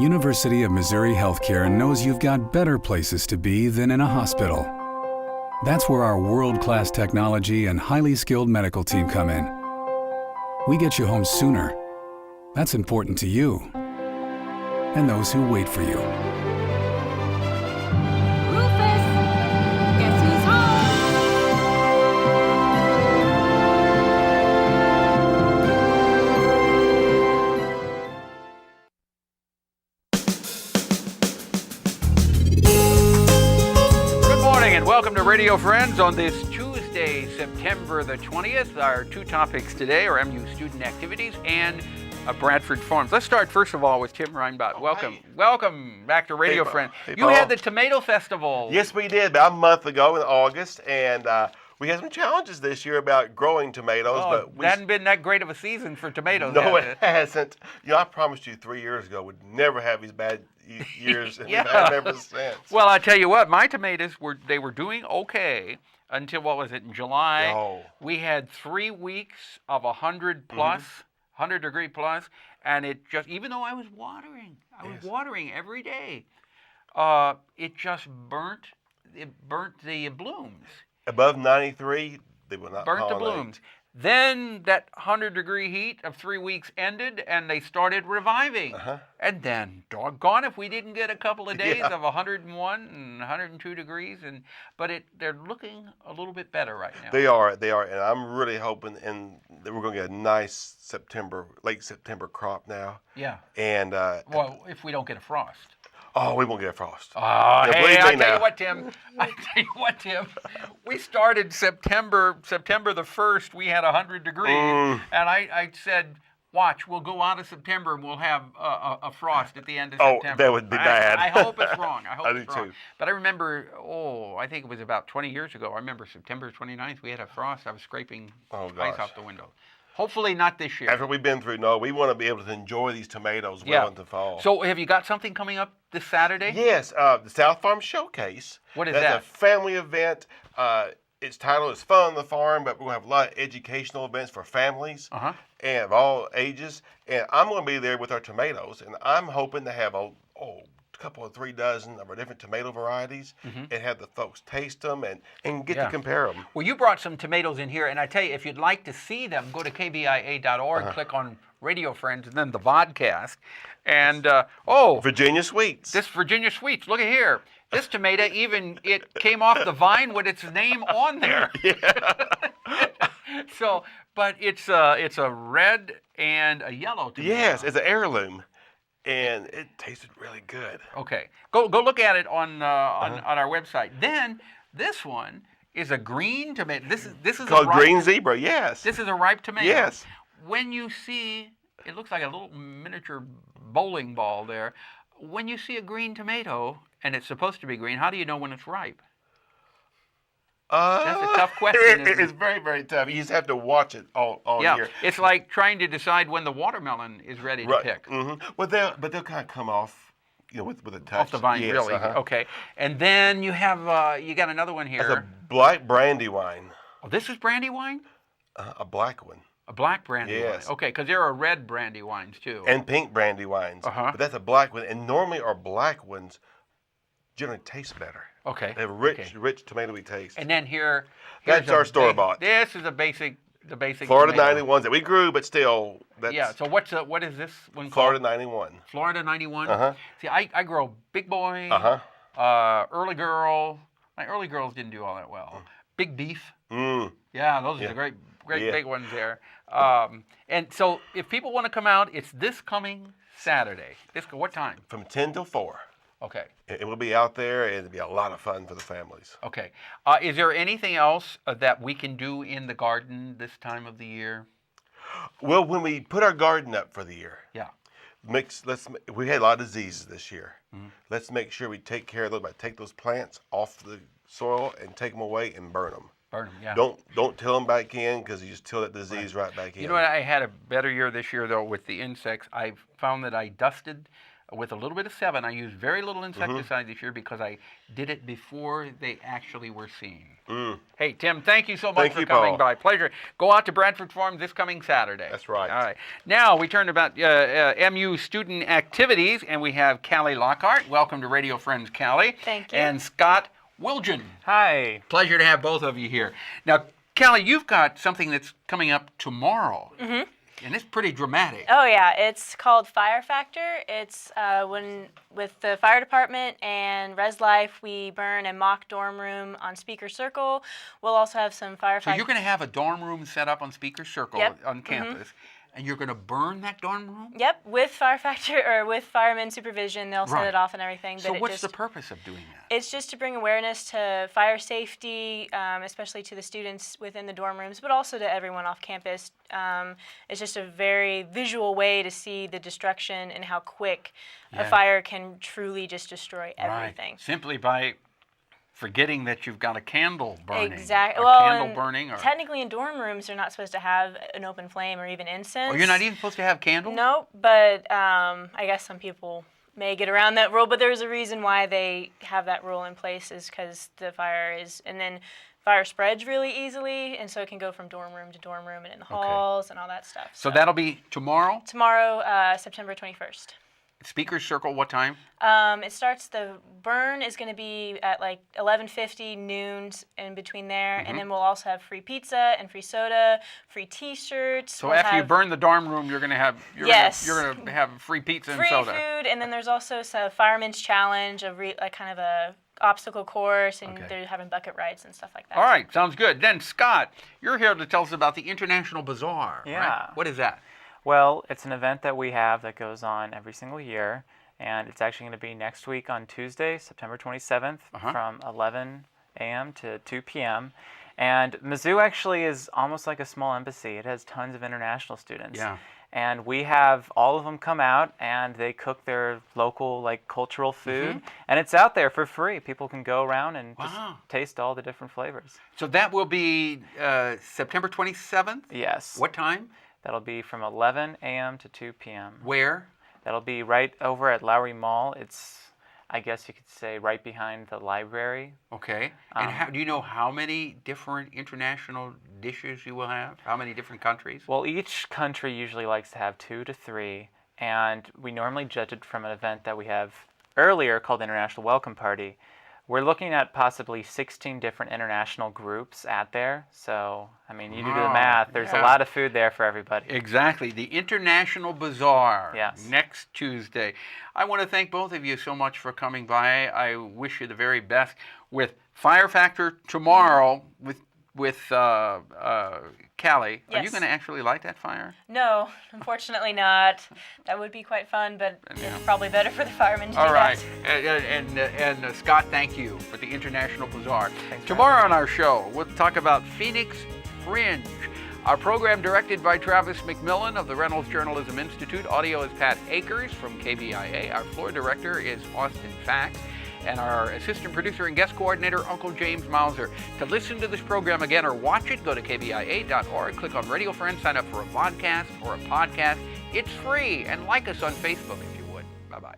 University of Missouri Healthcare knows you've got better places to be than in a hospital. That's where our world-class technology and highly skilled medical team come in. We get you home sooner. That's important to you and those who wait for you. Rufus, guess who's home? Good morning and welcome to Radio Friends on this Tuesday, September the 20th. Our two topics today are MU student activities and Bradford farms. Let's start first of all with Tim REINBOTT. Welcome. Hi. Welcome back to Radio Friends. Hey, you Paul. had the Tomato Festival. Yes, we did about a month ago in August, and we had some challenges this year about growing tomatoes. Oh, but we it hadn't been that great of a season for tomatoes. No, has it hasn't. You know, I promised you 3 years ago we'd never have these bad years, and Yeah. we've had them ever since. Well, I tell you what, my tomatoes were doing okay until, what was it, in July? Oh. We had 3 weeks of 100 plus, 100 degree plus, and it just, even though I was watering every day, it just burnt the blooms. Above 93, they will not Burnt the pollinate. blooms. Then that 100-degree heat of 3 weeks ended, and they started reviving. And then, doggone if we didn't get a couple of days of 101 and 102 degrees, but they're looking a little bit better right now. They are, and I'm really hoping that we're going to get a nice late September crop now. Yeah. And Well, if we don't get a frost. oh, we won't get a frost. Oh, Yeah, hey, believe me I tell now. you what, Tim. We started September the 1st, we had 100 degrees, and I said, watch, we'll go out of September and we'll have a frost at the end of Oh, September. that would be bad. I hope it's wrong. I hope I it's do wrong. too. But I remember, I think it was about 20 years ago. I remember September 29th, we had a frost. I was scraping ice gosh. off the window. Hopefully not this year. After we've been through, no, we want to be able to enjoy these tomatoes well into fall. So have you got something coming up this Saturday? Yes, the South Farm Showcase. What is That's that? a family event. Its title is Fun on the Farm, but we're going to have a lot of educational events for families and of all ages. And I'm going to be there with our tomatoes, and I'm hoping to have a couple of 3 dozen of our different tomato varieties and have the folks taste them and get to compare them. Well, you brought some tomatoes in here, and I tell you, if you'd like to see them, go to kbia.org, click on Radio Friends, and then the vodcast. And, Virginia Sweets. this Virginia Sweets, look at here. This tomato, it came off the vine with its name on there. So, but it's a red and a yellow tomato. Yes, it's an heirloom. And it tasted really good. Okay, go look at it on our website. Then this one is a green tomato. This is Called a ripe, Green Zebra, yes. This is a ripe tomato. Yes. When you see, it looks like a little miniature bowling ball there. When you see a green tomato and it's supposed to be green, how do you know when it's ripe? That's a tough question, isn't It's it? very, very tough. You just have to watch it all year. It's like trying to decide when the watermelon is ready to pick. Well, they'll kind of come off, with a touch. Off the vine, yes, really. Okay. And then you have you got another one here. That's a black brandy wine. Oh, this is brandy wine? A black one. A black brandy Yes. wine. Okay, because there are red brandy wines too. And pink brandy wines. But that's a black one. And normally our black ones generally taste better. Okay. They have a rich tomatoey taste. And then here's That's our store-bought. This is the basic Florida tomato. 91s that we grew, but still. That's So what is this one called? Florida 91. Florida 91. See, I grow Big Boy, Early Girl. My Early Girls didn't do all that well. Big Beef. Yeah, those are the great big ones there. And so if people want to come out, it's this coming Saturday. What time? From 10 till 4. Okay. It will be out there, and it'll be a lot of fun for the families. Okay. Is there anything else that we can do in the garden this time of the year? Well, when we put our garden up for the year, Yeah. we had a lot of diseases this year. Let's make sure we take care of those by take those plants off the soil and take them away and burn them. Burn them, yeah. Don't till them back in because you just till that disease right back in. You know what? I had a better year this year though with the insects. I found that I dusted with a little bit of 7. I used very little insecticide this year because I did it before they actually were seen. Hey, Tim, thank you so much for coming by. Pleasure. Go out to Bradford Farm this coming Saturday. That's right. All right. Now we turn about MU student activities, and we have Callie Lockhart. Welcome to Radio Friends, Callie. Thank you. And Scott Wilgen. Hi. Pleasure to have both of you here. Now, Callie, you've got something that's coming up tomorrow. And it's pretty dramatic. Oh yeah, it's called Fire Factor. It's when with the fire department and Res Life, we burn a mock dorm room on Speaker Circle. We'll also have some firefighting. So you're going to have a dorm room set up on Speaker Circle on campus, and you're going to burn that dorm room? Yep, with Fire Factor or with fireman supervision, they'll set it off and everything. So what's the purpose of doing that? It's just to bring awareness to fire safety, especially to the students within the dorm rooms, but also to everyone off campus. It's just a very visual way to see the destruction and how quick a fire can truly just destroy everything. Right. Simply by forgetting that you've got a candle burning. Exactly. Candle burning. Or... Technically, in dorm rooms, they're not supposed to have an open flame or even incense. Oh, you're not even supposed to have candles? No, but I guess some people may get around that rule. But there's a reason why they have that rule in place, is because the fire is, and then fire spreads really easily, and so it can go from dorm room to dorm room and in the halls and all that stuff. So that'll be tomorrow? Tomorrow, September 21st. Speaker Circle, what time? It starts, the burn is going to be at like 11:50, noon, in between there, and then we'll also have free pizza and free soda, free T-shirts. So after you burn the dorm room, you're going to have you're going to have free pizza and soda. Free food, and then there's also a fireman's challenge, like kind of a obstacle course, and they're having bucket rides and stuff like that. All right, sounds good. Then Scott, you're here to tell us about the International Bazaar. Yeah. Right? What is that? Well, it's an event that we have that goes on every single year, and it's actually going to be next week on Tuesday, September 27th, from 11 a.m. to 2 p.m. And Mizzou actually is almost like a small embassy. It has tons of international students. Yeah. And we have all of them come out, and they cook their local, like, cultural food, and it's out there for free. People can go around and just taste all the different flavors. So that will be September 27th? Yes. What time? That'll be from 11 a.m. to 2 p.m. Where? That'll be right over at Lowry Mall. It's, I guess you could say, right behind the library. Okay. And do you know how many different international dishes you will have? How many different countries? Well, each country usually likes to have 2 to 3, and we normally judge it from an event that we have earlier called International Welcome Party. We're looking at possibly 16 different international groups at there. So, I mean, you do the math. There's a lot of food there for everybody. Exactly. The International Bazaar. Yes. Next Tuesday. I want to thank both of you so much for coming by. I wish you the very best with Fire Factor tomorrow with Callie. Yes. Are you going to actually light that fire? No, unfortunately not. That would be quite fun, but it's probably better for the firemen to do All right. that. And Scott, thank you for the International Bazaar. Tomorrow on our show, we'll talk about Phoenix Fringe. Our program directed by Travis McMillan of the Reynolds Journalism Institute. Audio is Pat Akers from KBIA. Our floor director is Austin Fax. And our assistant producer and guest coordinator, Uncle James Mauser. To listen to this program again or watch it, go to kbia.org, click on Radio Friends, sign up for a vodcast or a podcast. It's free, and like us on Facebook if you would. Bye-bye.